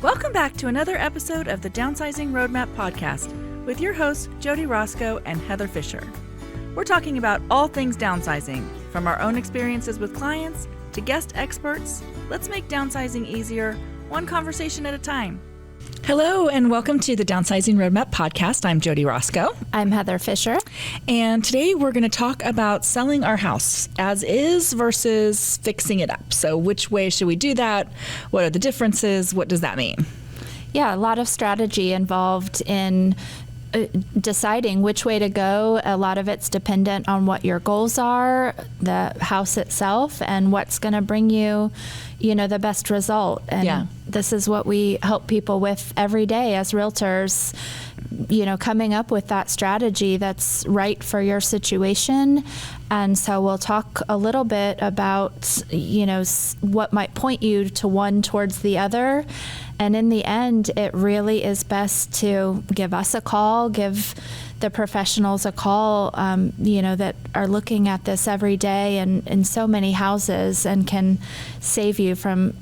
Welcome back to another episode of the Downsizing Roadmap podcast with your hosts, Jody Roscoe and Heather Fisher. We're talking about all things downsizing, from our own experiences with clients to guest experts. Let's make downsizing easier, one conversation at a time. Hello, and welcome to the Downsizing Roadmap podcast. I'm Jody Roscoe. I'm Heather Fisher. And today we're going to talk about selling our house as is versus fixing it up. So which way should we do that? What are the differences? What does that mean? Yeah, a lot of strategy involved in deciding which way to go. A lot of it's dependent on what your goals are, the house itself, and what's going to bring you, the best result. And this is what we help people with every day as realtors, coming up with that strategy that's right for your situation. And so we'll talk a little bit about, what might point you to one towards the other. And in the end, it really is best to give us a call, give the professionals a call, that are looking at this every day and in so many houses and can save you from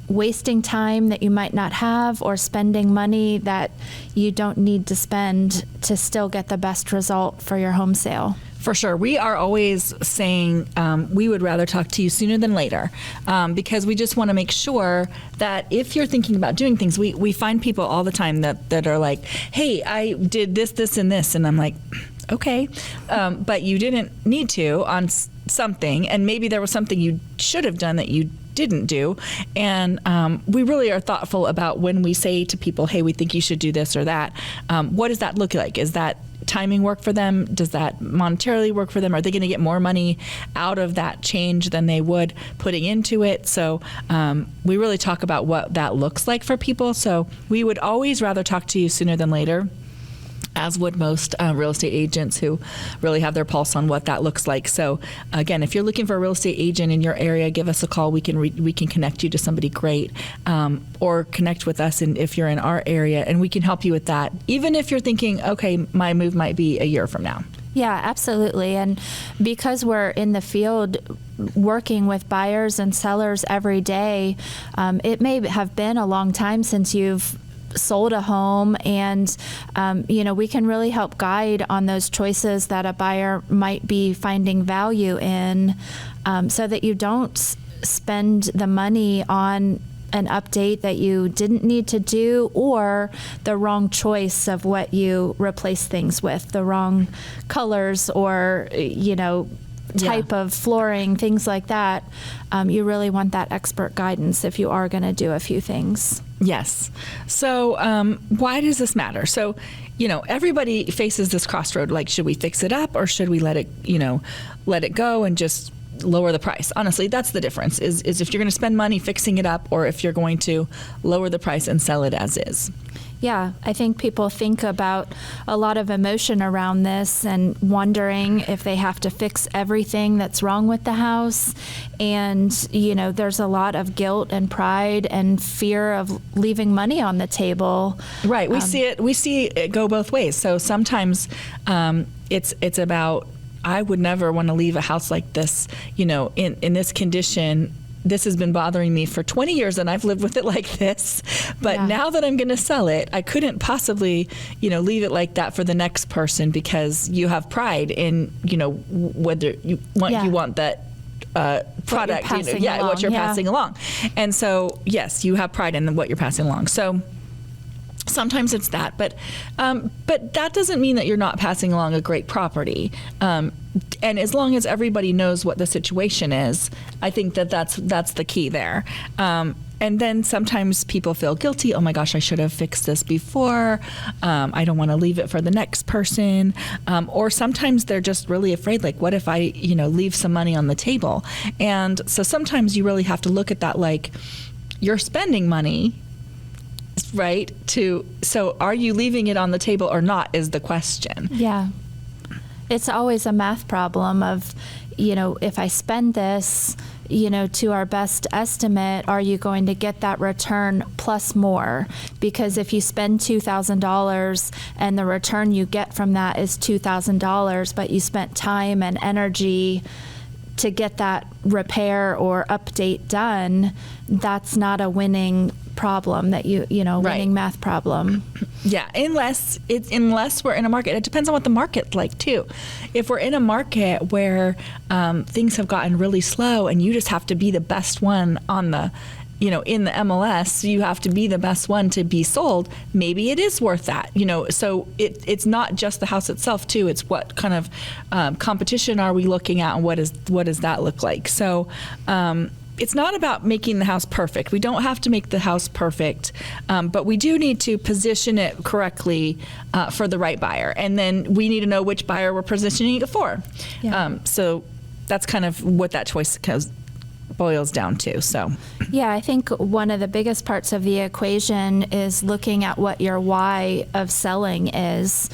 wasting time that you might not have or spending money that you don't need to spend to still get the best result for your home sale. For sure. We are always saying we would rather talk to you sooner than later because we just want to make sure that if you're thinking about doing things, we find people all the time that are like, hey, I did this, this, and this. And I'm like, okay, but you didn't need to on something. And maybe there was something you should have done that you didn't do. And we really are thoughtful about when we say to people, hey, we think you should do this or that. What does that look like? Is that timing work for them? Does that monetarily work for them? Are they going to get more money out of that change than they would putting into it? So we really talk about what that looks like for people. So we would always rather talk to you sooner than later, as would most real estate agents who really have their pulse on what that looks like. So again, if you're looking for a real estate agent in your area, give us a call. We can connect you to somebody great, or connect with us if you're in our area, and we can help you with that. Even if you're thinking, okay, my move might be a year from now. Yeah, absolutely. And because we're in the field working with buyers and sellers every day, it may have been a long time since you've sold a home, and we can really help guide on those choices that a buyer might be finding value in, so that you don't spend the money on an update that you didn't need to do, or the wrong choice of what you replace things with, the wrong colors or type of flooring, things like that. You really want that expert guidance if you are going to do a few things. Yes. So why does this matter? So, everybody faces this crossroad, like, should we fix it up or should we let it go and just lower the price? Honestly, that's the difference is if you're going to spend money fixing it up or if you're going to lower the price and sell it as is. Yeah, I think people think about a lot of emotion around this and wondering if they have to fix everything that's wrong with the house. And, there's a lot of guilt and pride and fear of leaving money on the table. Right. We see it go both ways. So sometimes it's about, I would never want to leave a house like this, in this condition. This has been bothering me for 20 years and I've lived with it like this. But now that I'm going to sell it, I couldn't possibly, leave it like that for the next person, because you have pride in, whether you want that product, what you're passing along. And so, yes, you have pride in what you're passing along. So sometimes it's that, but that doesn't mean that you're not passing along a great property. And as long as everybody knows what the situation is, I think that's the key there. And then sometimes people feel guilty. Oh my gosh, I should have fixed this before. I don't want to leave it for the next person. Or sometimes they're just really afraid, like, what if I, leave some money on the table? And so sometimes you really have to look at that like you're spending money, right? So are you leaving it on the table or not is the question. Yeah. It's always a math problem of, if I spend this, to our best estimate, are you going to get that return plus more? Because if you spend $2,000 and the return you get from that is $2,000, but you spent time and energy to get that repair or update done, that's not a winning problem that winning math problem. Yeah, unless we're in a market, it depends on what the market's like too. If we're in a market where things have gotten really slow and you just have to be the best one on the, in the MLS, you have to be the best one to be sold, maybe it is worth that, so it's not just the house itself too, it's what kind of competition are we looking at and what does that look like. So it's not about making the house perfect. We don't have to make the house perfect, but we do need to position it correctly for the right buyer. And then we need to know which buyer we're positioning it for. Yeah. So that's kind of what that choice boils down to. So yeah, I think one of the biggest parts of the equation is looking at what your why of selling is.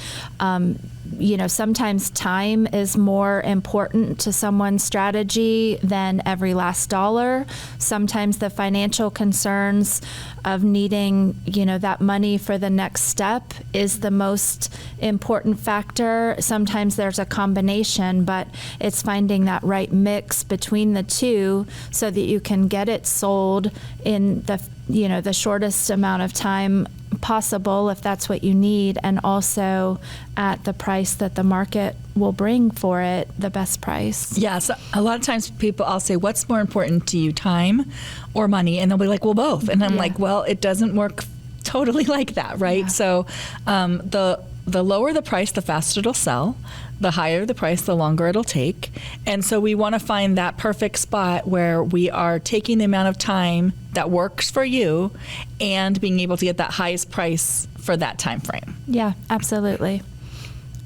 Sometimes time is more important to someone's strategy than every last dollar. Sometimes the financial concerns of needing, that money for the next step is the most important factor. Sometimes there's a combination, but it's finding that right mix between the two so that you can get it sold in the shortest amount of time possible, if that's what you need, and also at the price that the market will bring for it, the best price. Yeah, so a lot of times I'll say, what's more important to you, time or money? And they'll be like, well, both. And I'm like, well, it doesn't work totally like that, right? Yeah. So the lower the price, the faster it'll sell. The higher the price, the longer it'll take. And so we want to find that perfect spot where we are taking the amount of time that works for you and being able to get that highest price for that time frame. Yeah, absolutely.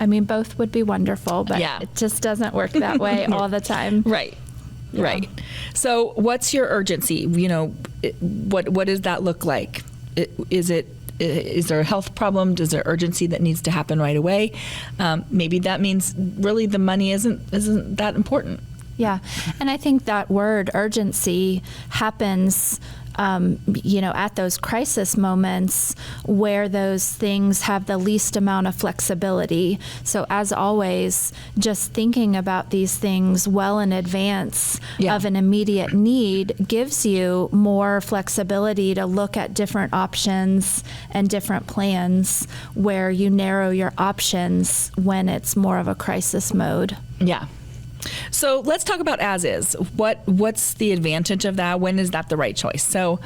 I mean, both would be wonderful, but it just doesn't work that way all the time. Right. Yeah. Right. So what's your urgency? What does that look like? Is there a health problem? Is there urgency that needs to happen right away? Maybe that means really the money isn't that important. Yeah, and I think that word urgency happens at those crisis moments where those things have the least amount of flexibility. So as always, just thinking about these things well in advance of an immediate need gives you more flexibility to look at different options and different plans where you narrow your options when it's more of a crisis mode. Yeah. So let's talk about as is. What's the advantage of that? When is that the right choice? So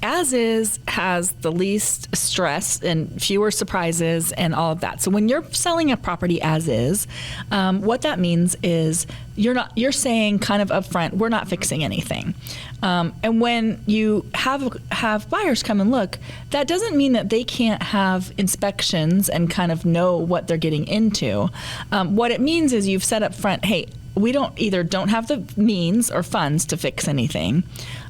as is has the least stress and fewer surprises and all of that. So when you're selling a property as is, what that means is you're saying kind of upfront, we're not fixing anything. And when you have buyers come and look, that doesn't mean that they can't have inspections and kind of know what they're getting into. What it means is you've said up front, hey, we don't have the means or funds to fix anything,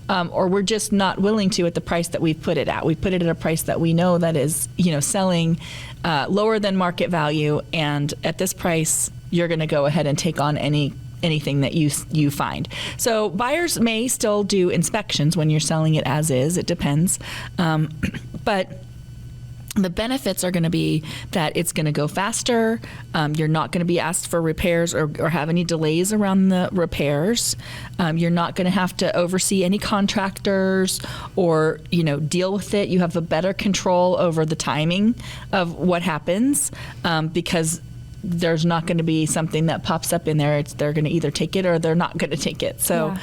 or we're just not willing to at the price that we've put it at. We put it at a price that we know that is, selling lower than market value, and at this price, you're going to go ahead and take on anything that you find. So buyers may still do inspections when you're selling it as is. It depends, but the benefits are going to be that it's going to go faster. You're not going to be asked for repairs or have any delays around the repairs. You're not going to have to oversee any contractors or deal with it. You have a better control over the timing of what happens because there's not going to be something that pops up in there. They're going to either take it or they're not going to take it. So,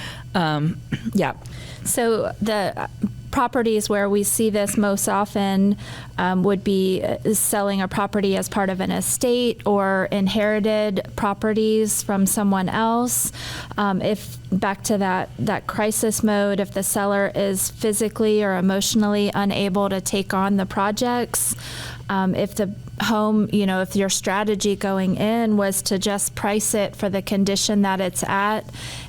So the properties where we see this most often would be selling a property as part of an estate or inherited properties from someone else. If back to that crisis mode, if the seller is physically or emotionally unable to take on the projects, if the home, if your strategy going in was to just price it for the condition that it's at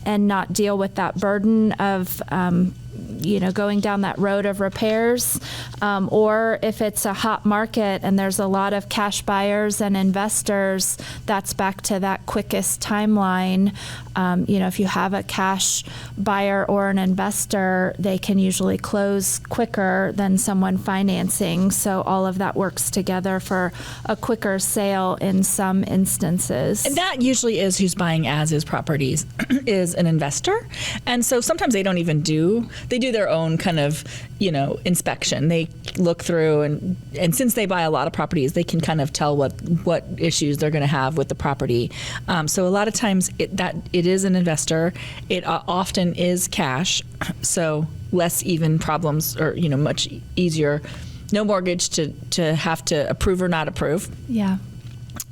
and not deal with that burden of going down that road of repairs, or if it's a hot market and there's a lot of cash buyers and investors, that's back to that quickest timeline. If you have a cash buyer or an investor, they can usually close quicker than someone financing. So all of that works together for a quicker sale in some instances. And that usually is who's buying as is properties is an investor. And so sometimes they do do their own kind of, inspection. They look through and since they buy a lot of properties, they can kind of tell what issues they're going to have with the property. So a lot of times it is an investor. It often is cash. So less even problems, or, much easier. No mortgage to have to approve or not approve. Yeah.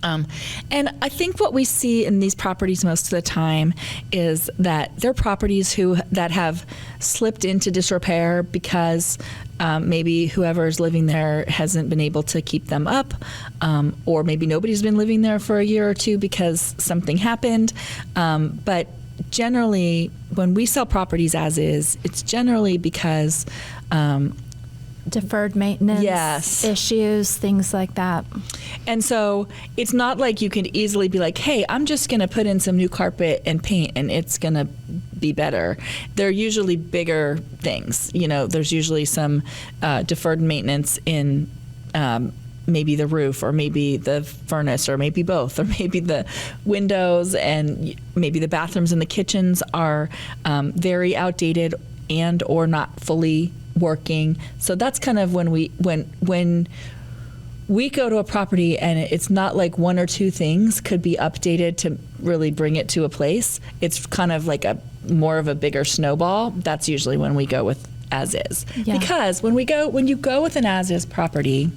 And I think what we see in these properties most of the time is that they're properties that have slipped into disrepair because maybe whoever's living there hasn't been able to keep them up, or maybe nobody's been living there for a year or two because something happened. But generally, when we sell properties as is, it's generally because deferred maintenance issues, things like that. And so it's not like you can easily be like, hey, I'm just going to put in some new carpet and paint and it's going to be better. They're usually bigger things. There's usually some deferred maintenance in maybe the roof, or maybe the furnace, or maybe both, or maybe the windows, and maybe the bathrooms and the kitchens are very outdated and or not fully working. So that's kind of when we go to a property and it's not like one or two things could be updated to really bring it to a place. It's kind of like more of a bigger snowball. That's usually when we go with as is. Yeah. Because when you go with an as is property,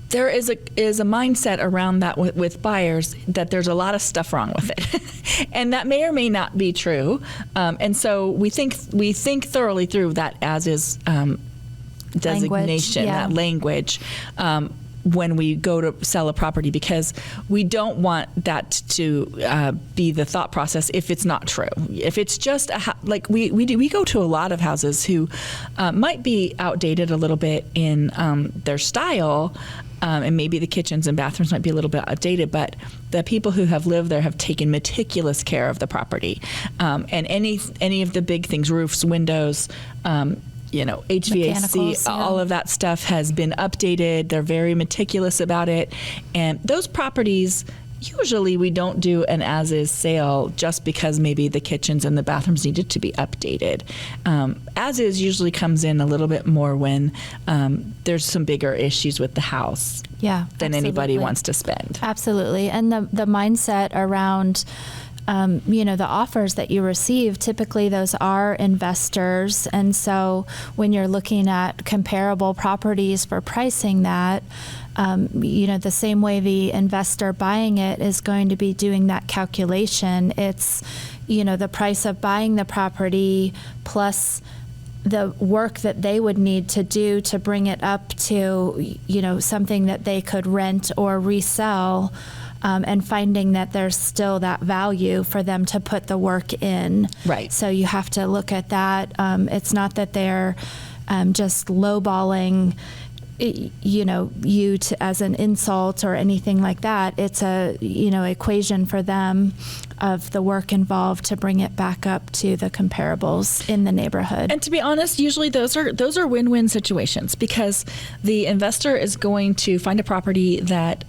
there is a mindset around that with buyers that there's a lot of stuff wrong with it, and that may or may not be true. And so we think thoroughly through that as is designation, that language, when we go to sell a property, because we don't want that to be the thought process if it's not true. If it's just like we go to a lot of houses who might be outdated a little bit in their style. And maybe the kitchens and bathrooms might be a little bit outdated, but the people who have lived there have taken meticulous care of the property. And any of the big things, roofs, windows, HVAC, all of that stuff has been updated. They're very meticulous about it. And those properties, usually we don't do an as-is sale just because maybe the kitchens and the bathrooms needed to be updated. As-is usually comes in a little bit more when there's some bigger issues with the house than anybody wants to spend. Absolutely. And the mindset around the offers that you receive, typically those are investors. And so when you're looking at comparable properties for pricing that, the same way the investor buying it is going to be doing that calculation. It's, the price of buying the property plus the work that they would need to do to bring it up to, something that they could rent or resell. And finding that there's still that value for them to put the work in. Right. So you have to look at that. It's not that they're just lowballing, you as an insult or anything like that. It's a equation for them of the work involved to bring it back up to the comparables in the neighborhood. And to be honest, usually those are win-win situations, because the investor is going to find a property that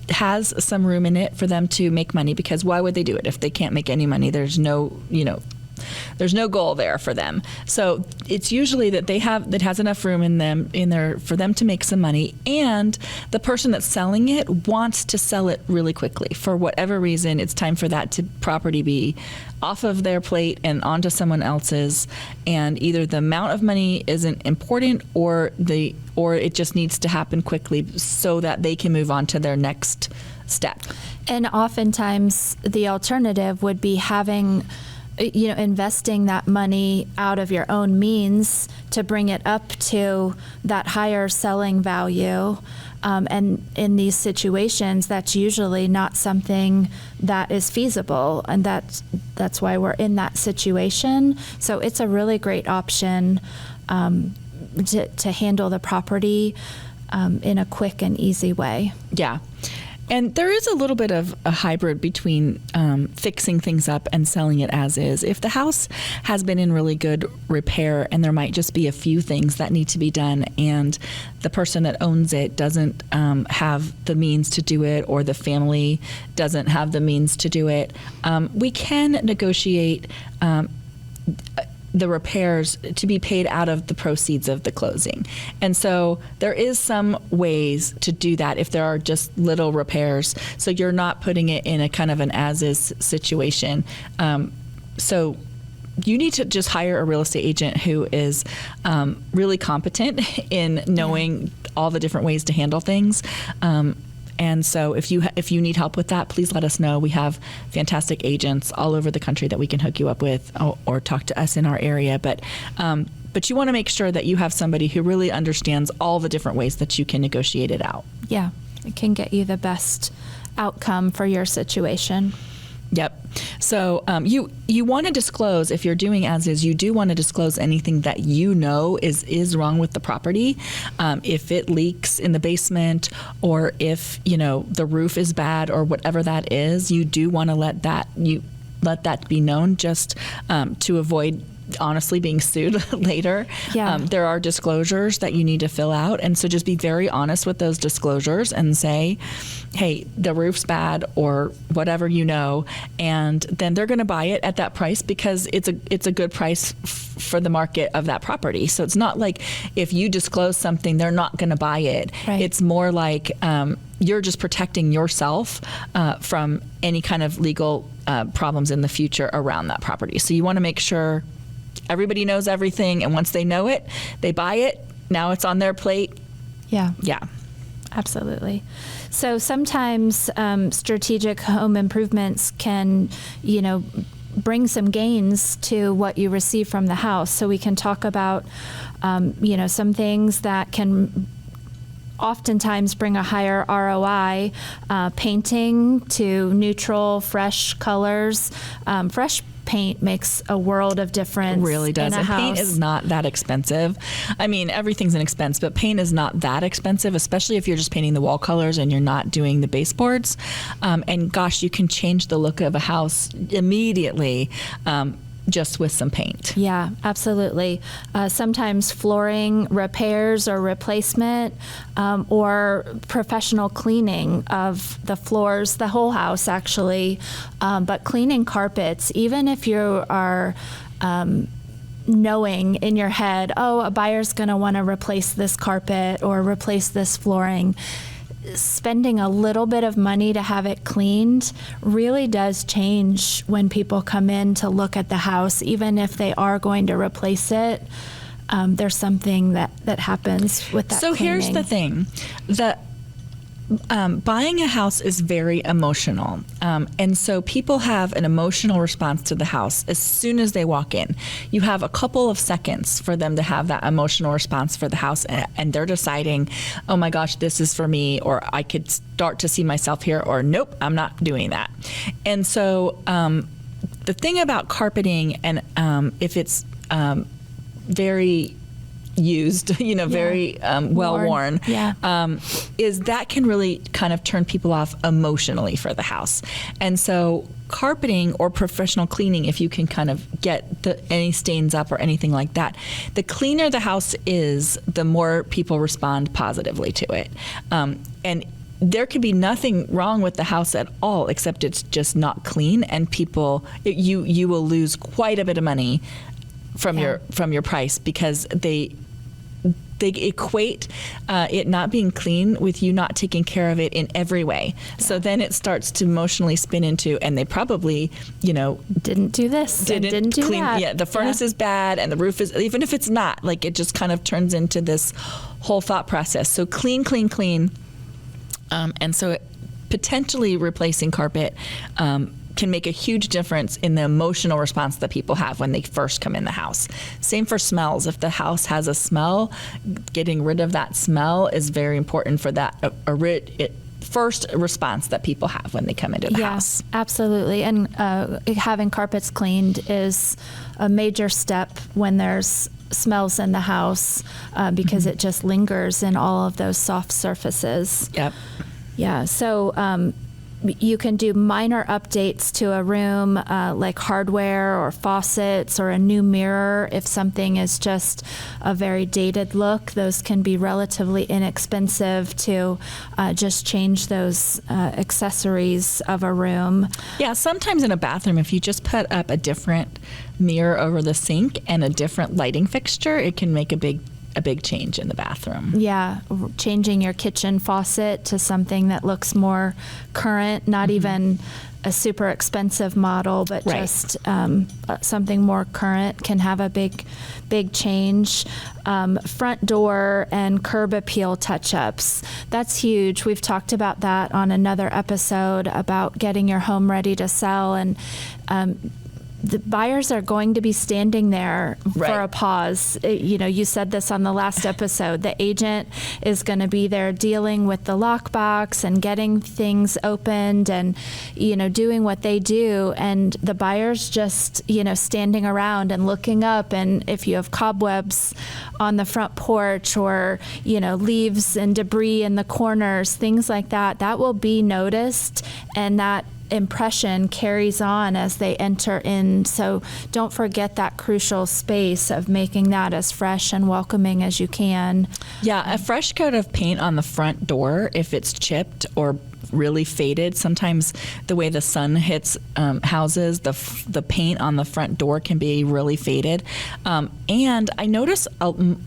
has some room in it for them to make money, because why would they do it if they can't make any money? There's no goal there for them. So it's usually that that has enough room in there for them to make some money, and the person that's selling it wants to sell it really quickly. For whatever reason, it's time for that property be off of their plate and onto someone else's, and either the amount of money isn't important or it just needs to happen quickly so that they can move on to their next step. And oftentimes the alternative would be having investing that money out of your own means to bring it up to that higher selling value. And in these situations, that's usually not something that is feasible. And that's why we're in that situation. So it's a really great option to handle the property in a quick and easy way. Yeah. And there is a little bit of a hybrid between fixing things up and selling it as is. If the house has been in really good repair and there might just be a few things that need to be done, and the person that owns it doesn't have the means to do it, or the family doesn't have the means to do it, we can negotiate the repairs to be paid out of the proceeds of the closing. And so there is some ways to do that if there are just little repairs. So you're not putting it in a kind of an as-is situation. So you need to just hire a real estate agent who is really competent in knowing all the different ways to handle things. And so if you need help with that, please let us know. We have fantastic agents all over the country that we can hook you up with, or talk to us in our area. But you want to make sure that you have somebody who really understands all the different ways that you can negotiate it out. Yeah, it can get you the best outcome for your situation. Yep. So you want to disclose, if you're doing as is, you do want to disclose anything that you know is wrong with the property. If it leaks in the basement, or if the roof is bad, or whatever that is, you do want to let that be known, just to avoid honestly being sued later. Yeah. There are disclosures that you need to fill out, and so just be very honest with those disclosures and say, hey, the roof's bad, or whatever, and then they're going to buy it at that price because it's a good price for the market of that property. So it's not like if you disclose something, they're not going to buy it. Right. It's more like you're just protecting yourself from any kind of legal problems in the future around that property. So you want to make sure everybody knows everything, and once they know it, they buy it. Now it's on their plate. Yeah. Yeah. Absolutely. So sometimes strategic home improvements can, bring some gains to what you receive from the house. So we can talk about, some things that can oftentimes bring a higher ROI, painting to neutral, fresh colors. Fresh paint makes a world of difference. It really does. In a And house. paint is not that expensive. I mean, everything's an expense, but paint is not that expensive, especially if you're just painting the wall colors and you're not doing the baseboards. And gosh, you can change the look of a house immediately. Just with some paint. Yeah, absolutely. Sometimes flooring repairs or replacement, or professional cleaning of the floors, the whole house actually. But cleaning carpets, even if you are knowing in your head, oh, a buyer's going to want to replace this carpet or replace this flooring, spending a little bit of money to have it cleaned really does change when people come in to look at the house. Even if they are going to replace it, there's something that happens with that So cleaning. here's the thing. Buying a house is very emotional. And so people have an emotional response to the house as soon as they walk in. You have a couple of seconds for them to have that emotional response for the house, and they're deciding, oh my gosh, this is for me, or I could start to see myself here, or nope, I'm not doing that. And so the thing about carpeting, and if it's very used, very well worn, is that can really kind of turn people off emotionally for the house. And so carpeting or professional cleaning, if you can kind of get any stains up or anything like that, the cleaner the house is, the more people respond positively to it. And there could be nothing wrong with the house at all, except it's just not clean, and you will lose quite a bit of money from your price, because they equate it not being clean with you not taking care of it in every way. Yeah. So then it starts to emotionally spin into, and they probably, didn't do this, didn't do clean, that. Yeah, the furnace is bad, and the roof is, even if it's not, like, it just kind of turns into this whole thought process. So clean. And so potentially replacing carpet can make a huge difference in the emotional response that people have when they first come in the house. Same for smells. If the house has a smell, getting rid of that smell is very important for that first response that people have when they come into the house. Absolutely. And having carpets cleaned is a major step when there's smells in the house, because it just lingers in all of those soft surfaces. Yep. Yeah. So you can do minor updates to a room, like hardware or faucets or a new mirror. If something is just a very dated look, those can be relatively inexpensive to just change those accessories of a room. Yeah, sometimes in a bathroom, if you just put up a different mirror over the sink and a different lighting fixture, it can make a big change in the bathroom. Yeah, changing your kitchen faucet to something that looks more current, not even a super expensive model, but just something more current can have a big change. Front door and curb appeal touch-ups. That's huge. We've talked about that on another episode about getting your home ready to sell, and the buyers are going to be standing there for a pause. You said this on the last episode. The agent is going to be there dealing with the lockbox and getting things opened and, doing what they do. And the buyer's just, standing around and looking up. And if you have cobwebs on the front porch or, leaves and debris in the corners, things like that, that will be noticed. And that impression carries on as they enter in. So don't forget that crucial space of making that as fresh and welcoming as you can. Yeah, a fresh coat of paint on the front door, if it's chipped or really faded, sometimes the way the sun hits houses, the paint on the front door can be really faded. And I notice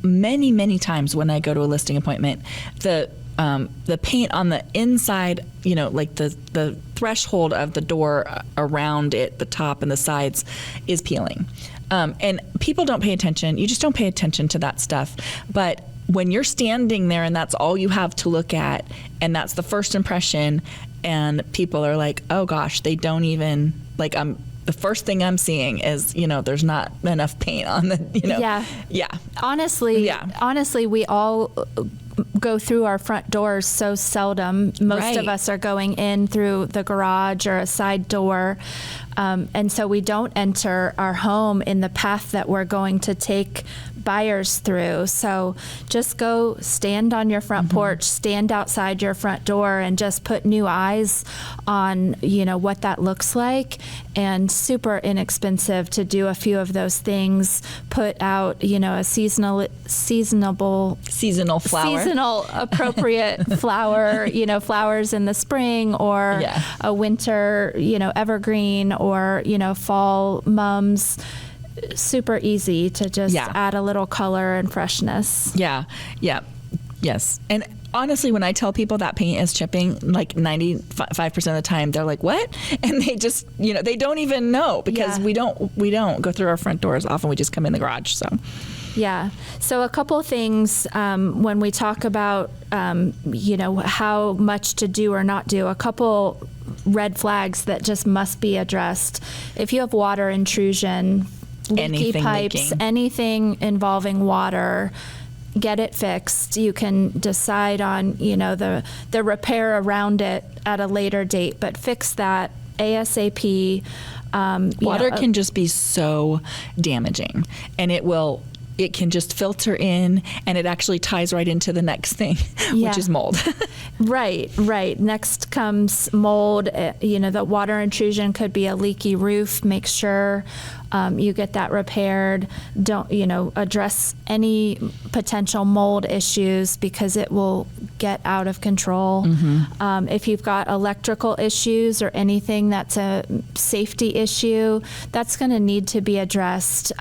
many times when I go to a listing appointment, the paint on the inside, like the threshold of the door around it, the top and the sides, is peeling. And people don't pay attention. You just don't pay attention to that stuff. But when you're standing there and that's all you have to look at, and that's the first impression, and people are like, oh gosh, they don't even, the first thing I'm seeing is, there's not enough paint on the, Yeah. Honestly, we all go through our front doors so seldom. Most of us are going in through the garage or a side door. And so we don't enter our home in the path that we're going to take buyers through. So just go stand on your front porch, stand outside your front door, and just put new eyes on, what that looks like. And super inexpensive to do a few of those things. Put out, a seasonal appropriate flower, flowers in the spring, or a winter, evergreen, or, fall mums. Super easy to just add a little color and freshness. Yes. And honestly, when I tell people that paint is chipping, like 95% of the time, they're like, what? And they just, they don't even know, because we don't go through our front doors. Often we just come in the garage. So a couple things when we talk about, how much to do or not do, a couple red flags that just must be addressed. If you have water intrusion, leaky pipes, anything involving water, get it fixed. You can decide on, the repair around it at a later date, but fix that ASAP. Water can just be so damaging, and it can just filter in, and it actually ties right into the next thing, which is mold. Right. Next comes mold. The water intrusion could be a leaky roof. Make sure you get that repaired. Don't, address any potential mold issues, because it will get out of control. If you've got electrical issues or anything that's a safety issue, that's going to need to be addressed.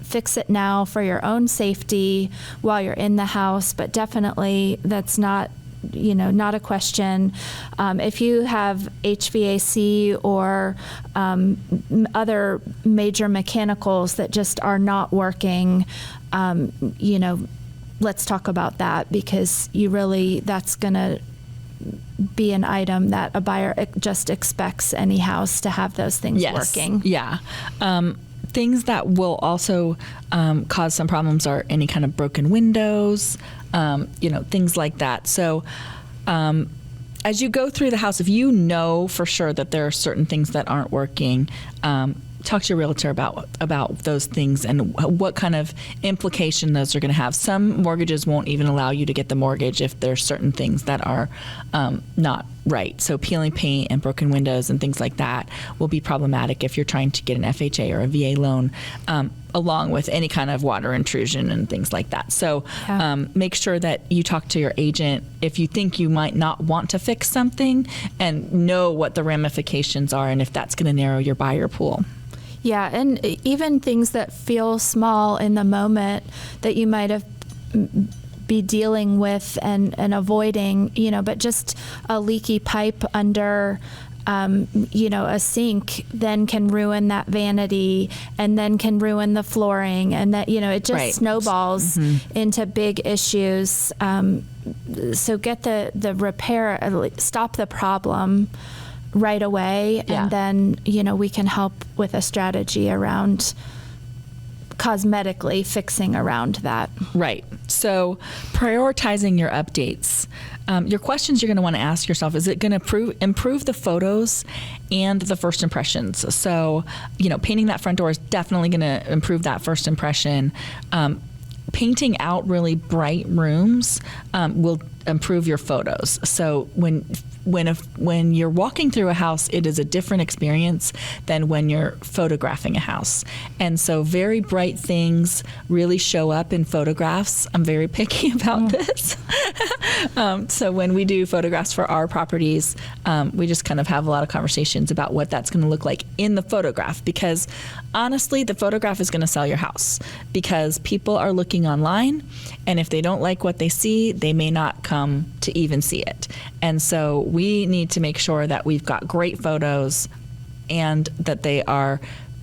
Fix it now for your own safety while you're in the house, but definitely that's not a question. If you have HVAC or other major mechanicals that just are not working, let's talk about that, because that's going to be an item that a buyer just expects any house to have those things working. Yeah. Things that will also cause some problems are any kind of broken windows, things like that. So as you go through the house, if you know for sure that there are certain things that aren't working, talk to your realtor about those things and what kind of implication those are going to have. Some mortgages won't even allow you to get the mortgage if there's certain things that are not right. So peeling paint and broken windows and things like that will be problematic if you're trying to get an FHA or a VA loan, along with any kind of water intrusion and things like that. So make sure that you talk to your agent if you think you might not want to fix something, and know what the ramifications are and if that's going to narrow your buyer pool. Yeah, and even things that feel small in the moment that you might have be dealing with and avoiding, but just a leaky pipe under a sink then can ruin that vanity, and then can ruin the flooring, and that, it just snowballs into big issues. So get the repair, stop the problem right away, and then, we can help with a strategy around cosmetically fixing around that. Right. So prioritizing your updates. Your questions you're going to want to ask yourself, is it going to improve the photos and the first impressions? So, painting that front door is definitely going to improve that first impression. Painting out really bright rooms will improve your photos. So when you're walking through a house, it is a different experience than when you're photographing a house. And so very bright things really show up in photographs. I'm very picky about this. So when we do photographs for our properties, we just kind of have a lot of conversations about what that's going to look like in the photograph, because honestly, the photograph is going to sell your house, because people are looking online, and if they don't like what they see, they may not come to even see it. And so we need to make sure that we've got great photos and that they are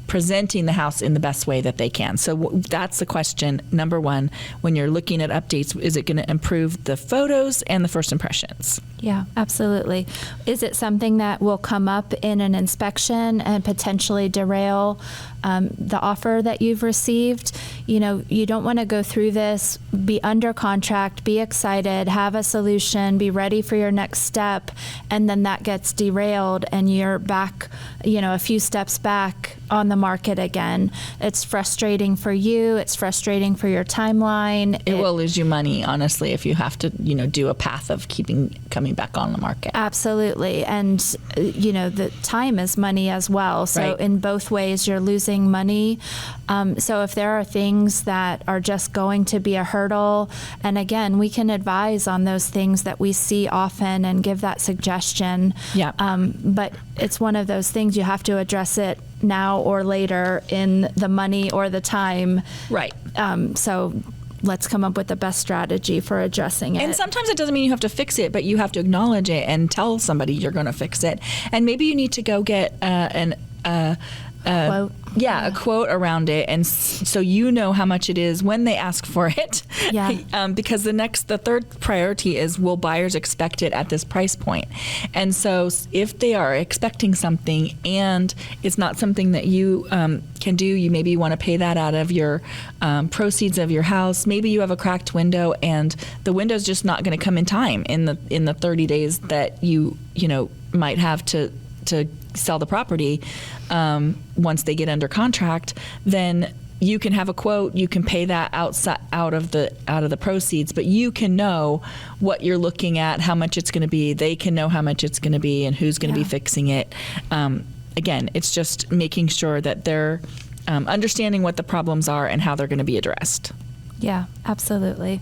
presenting the house in the best way that they can. So that's the question, number one, when you're looking at updates, is it going to improve the photos and the first impressions? Yeah, absolutely. Is it something that will come up in an inspection and potentially derail the offer that you've received? You don't want to go through this, be under contract, be excited, have a solution, be ready for your next step, and then that gets derailed and you're back, a few steps back on the market again. It's frustrating for you. It's frustrating for your timeline. It will lose you money, honestly, if you have to, do a path of coming back on the market. Absolutely. And, the time is money as well. So in both ways, you're losing money. So if there are things that are just going to be a hurdle, and again, we can advise on those things that we see often and give that suggestion. Yeah. But it's one of those things, you have to address it now or later in the money or the time. Right. So let's come up with the best strategy for addressing it. And sometimes it doesn't mean you have to fix it, but you have to acknowledge it and tell somebody you're going to fix it. And maybe you need to go get quote. A quote around it, and so how much it is when they ask for it. Yeah. Because the third priority is, will buyers expect it at this price point? And so if they are expecting something and it's not something that you can do, you maybe want to pay that out of your proceeds of your house. Maybe you have a cracked window and the window's just not going to come in time in the 30 days that you might have to sell the property. Once they get under contract, then you can have a quote. You can pay that out of the proceeds, but you can know what you're looking at, how much it's going to be. They can know how much it's going to be and who's going to be fixing it. Again, it's just making sure that they're understanding what the problems are and how they're going to be addressed. Yeah, absolutely.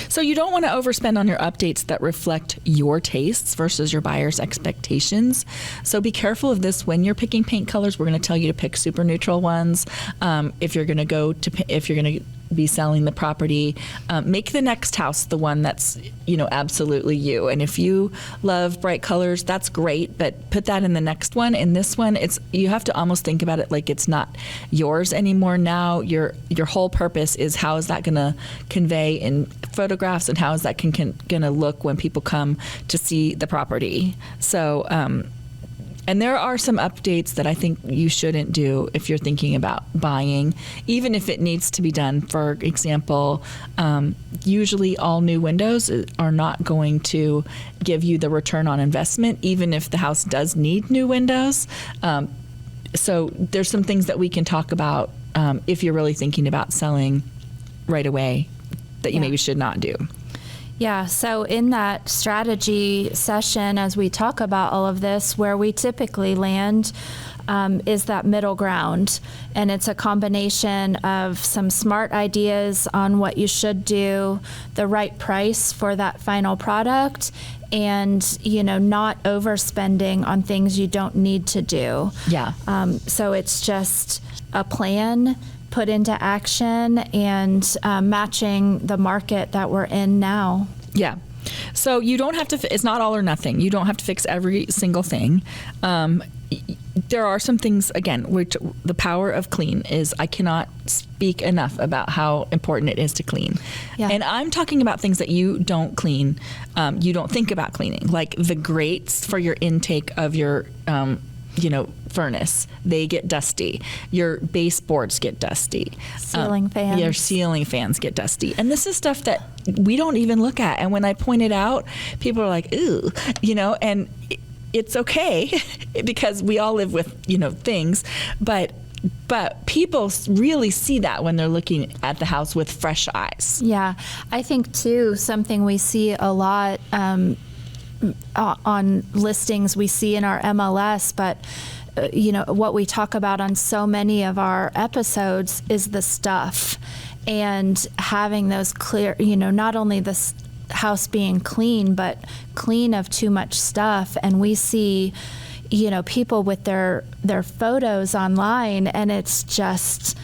So you don't want to overspend on your updates that reflect your tastes versus your buyer's expectations. So be careful of this when you're picking paint colors. We're going to tell you to pick super neutral ones. If you're going to be selling the property, make the next house the one that's absolutely you. And if you love bright colors, that's great, but put that in the next one. In this one, you have to almost think about it like it's not yours anymore. Now your whole purpose is, how is that going to convey in photographs, and how is that going to look when people come to see the property? So and there are some updates that I think you shouldn't do if you're thinking about buying, even if it needs to be done. For example, usually all new windows are not going to give you the return on investment, even if the house does need new windows. So there's some things that we can talk about if you're really thinking about selling right away that you maybe should not do. Yeah, so in that strategy session, as we talk about all of this, where we typically land is that middle ground. And it's a combination of some smart ideas on what you should do, the right price for that final product, and, you know, not overspending on things you don't need to do. Yeah. So it's just a plan put into action and matching the market that we're in now. Yeah. So you don't have to, it's not all or nothing. You don't have to fix every single thing. There are some things, again, which the power of clean is I cannot speak enough about how important it is to clean. Yeah. And I'm talking about things that you don't clean, you don't think about cleaning, like the grates for your intake of your, furnace. They get dusty. Your baseboards get dusty. Ceiling fans. Your ceiling fans get dusty. And this is stuff that we don't even look at. And when I point it out, people are like, ooh, and it's okay because we all live with, things, but people really see that when they're looking at the house with fresh eyes. Yeah, I think too, something we see a lot on listings we see in our MLS, but what we talk about on so many of our episodes is the stuff, and having those clear, not only the house being clean, but clean of too much stuff. And we see, people with their photos online, and it's just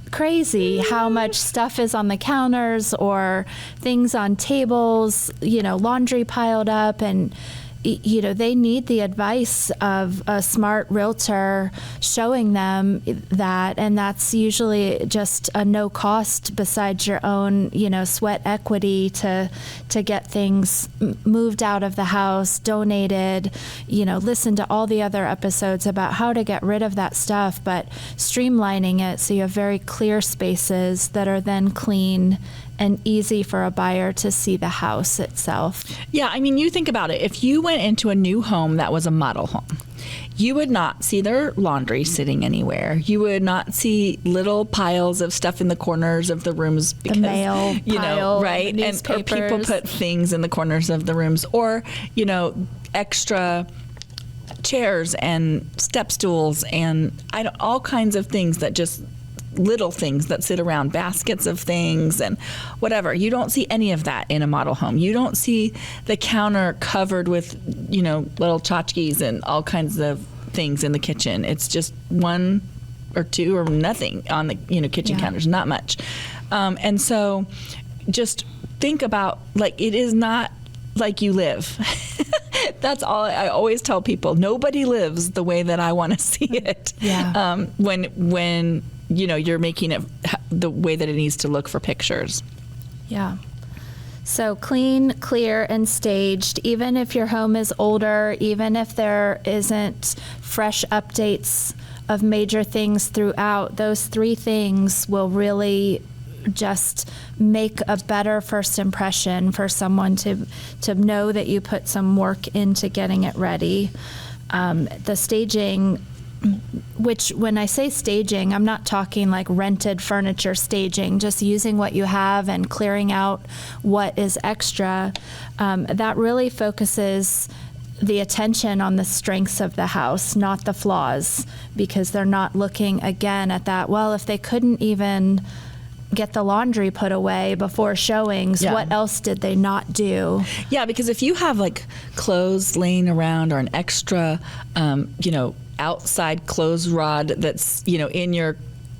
crazy how much stuff is on the counters or things on tables, laundry piled up, and they need the advice of a smart realtor showing them that, and that's usually just a no cost besides your own, sweat equity to get things moved out of the house, donated, listen to all the other episodes about how to get rid of that stuff, but streamlining it so you have very clear spaces that are then clean and easy for a buyer to see the house itself. Yeah, I mean, you think about it. If you went into a new home that was a model home, you would not see their laundry sitting anywhere. You would not see little piles of stuff in the corners of the rooms because, the mail pile, right? The or people put things in the corners of the rooms, or, extra chairs and step stools and all kinds of things that just little things that sit around, baskets of things and whatever. You don't see any of that in a model home. You don't see the counter covered with, little tchotchkes and all kinds of things in the kitchen. It's just one or two or nothing on the, kitchen counters, not much. And so just think about, it is not like you live. That's all I always tell people. Nobody lives the way that I want to see it. Yeah. When you're making it the way that it needs to look for pictures. Yeah. So clean, clear, and staged. Even if your home is older, even if there isn't fresh updates of major things throughout, those three things will really just make a better first impression for someone to know that you put some work into getting it ready. The staging, which when I say staging, I'm not talking like rented furniture staging, just using what you have and clearing out what is extra. That really focuses the attention on the strengths of the house, not the flaws, because they're not looking again at that. Well, if they couldn't even get the laundry put away before showings, what else did they not do? Yeah, because if you have clothes laying around or an extra, outside clothes rod that's in your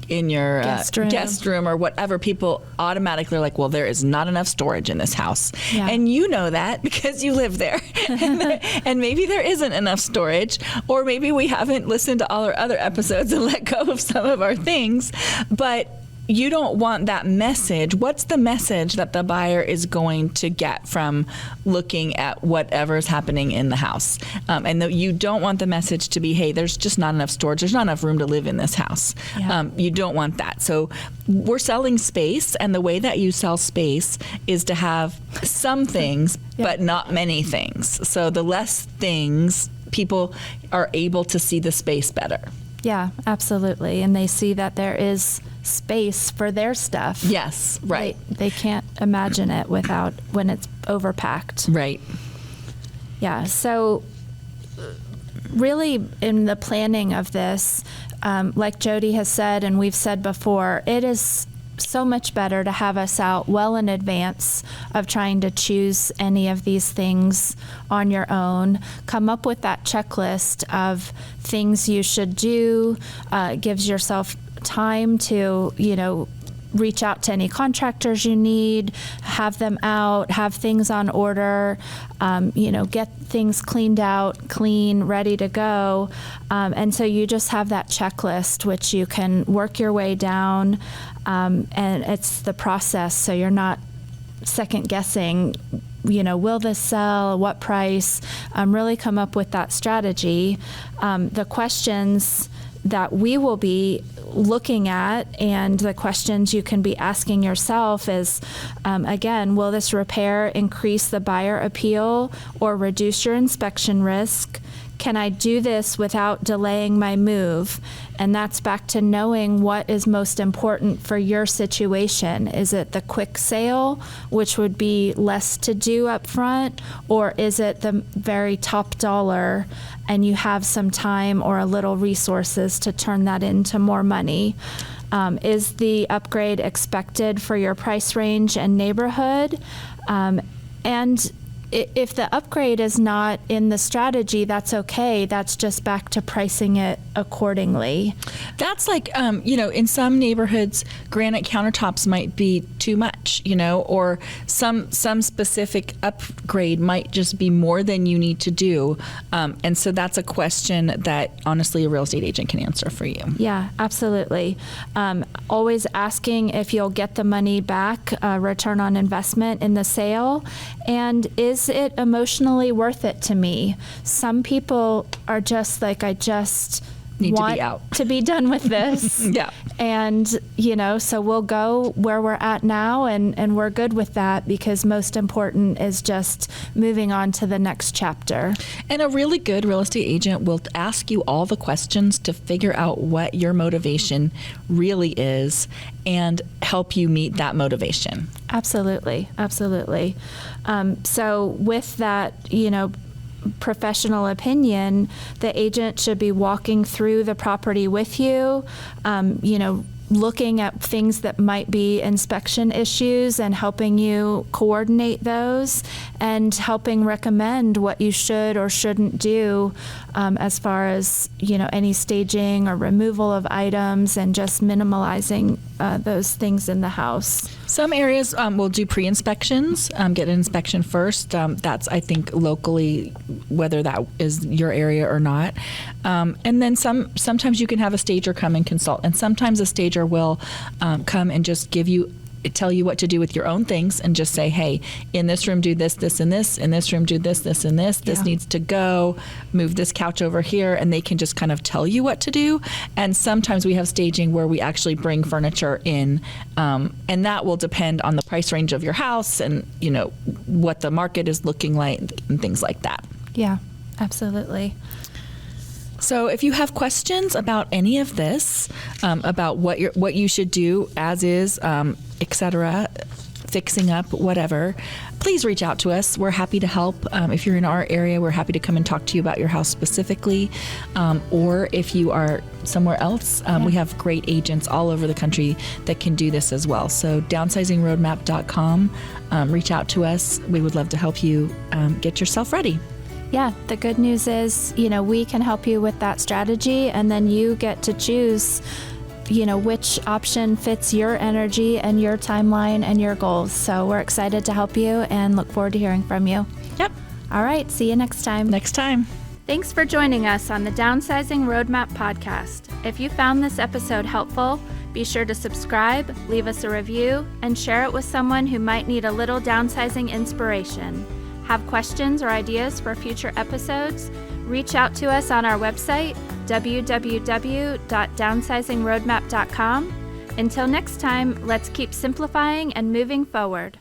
guest room or whatever, people automatically are like, well, there is not enough storage in this house. Yeah. And you know that because you live there. And maybe there isn't enough storage, or maybe we haven't listened to all our other episodes and let go of some of our things. But you don't want that message. What's the message that the buyer is going to get from looking at whatever's happening in the house? And you don't want the message to be, hey, there's just not enough storage. There's not enough room to live in this house. Yeah. You don't want that. So we're selling space, and the way that you sell space is to have some things, but not many things. So the less things, people are able to see the space better. Yeah, absolutely. And they see that there is space for their stuff. Yes, right. They can't imagine it when it's overpacked. Right. Yeah. So really in the planning of this, like Jody has said and we've said before, it is so much better to have us out well in advance of trying to choose any of these things on your own. Come up with that checklist of things you should do. Gives yourself time to, reach out to any contractors you need, have them out, have things on order, get things cleaned out, clean, ready to go. And so you just have that checklist, which you can work your way down. And it's the process, so you're not second guessing, will this sell, what price, really come up with that strategy. The questions that we will be looking at and the questions you can be asking yourself is, again, will this repair increase the buyer appeal or reduce your inspection risk? Can I do this without delaying my move? And that's back to knowing what is most important for your situation. Is it the quick sale, which would be less to do up front, or is it the very top dollar and you have some time or a little resources to turn that into more money? Is the upgrade expected for your price range and neighborhood? And if the upgrade is not in the strategy, that's okay. That's just back to pricing it accordingly. That's like, in some neighborhoods, granite countertops might be too much, or some specific upgrade might just be more than you need to do. And so that's a question that honestly a real estate agent can answer for you. Yeah, absolutely. Always asking if you'll get the money back, return on investment in the sale, and is it emotionally worth it to me? Some people are just like, I just need want to be out. To be done with this. Yeah. And, so we'll go where we're at now and we're good with that, because most important is just moving on to the next chapter. And a really good real estate agent will ask you all the questions to figure out what your motivation really is and help you meet that motivation. Absolutely. Absolutely. So with that, professional opinion, the agent should be walking through the property with you, looking at things that might be inspection issues and helping you coordinate those and helping recommend what you should or shouldn't do as far as, any staging or removal of items and just minimalizing those things in the house. Some areas will do pre-inspections, get an inspection first. That's, I think, locally, whether that is your area or not. And then sometimes you can have a stager come and consult. And sometimes a stager will come and just tell you what to do with your own things and just say, hey, in this room do this, this, and this. In this room do this, this, and this. This needs to go. Move this couch over here. And they can just kind of tell you what to do. And sometimes we have staging where we actually bring furniture in. And that will depend on the price range of your house and, what the market is looking like and things like that. Yeah, absolutely. So if you have questions about any of this, about what you should do as is, etc., fixing up, whatever, please reach out to us. We're happy to help. If you're in our area, we're happy to come and talk to you about your house specifically. Or if you are somewhere else, we have great agents all over the country that can do this as well. So downsizingroadmap.com, reach out to us. We would love to help you get yourself ready. Yeah, the good news is, we can help you with that strategy, and then you get to choose, which option fits your energy and your timeline and your goals. So we're excited to help you and look forward to hearing from you. Yep. All right. See you next time. Next time. Thanks for joining us on the Downsizing Roadmap podcast. If you found this episode helpful, be sure to subscribe, leave us a review, and share it with someone who might need a little downsizing inspiration. Have questions or ideas for future episodes? Reach out to us on our website, www.downsizingroadmap.com. Until next time, let's keep simplifying and moving forward.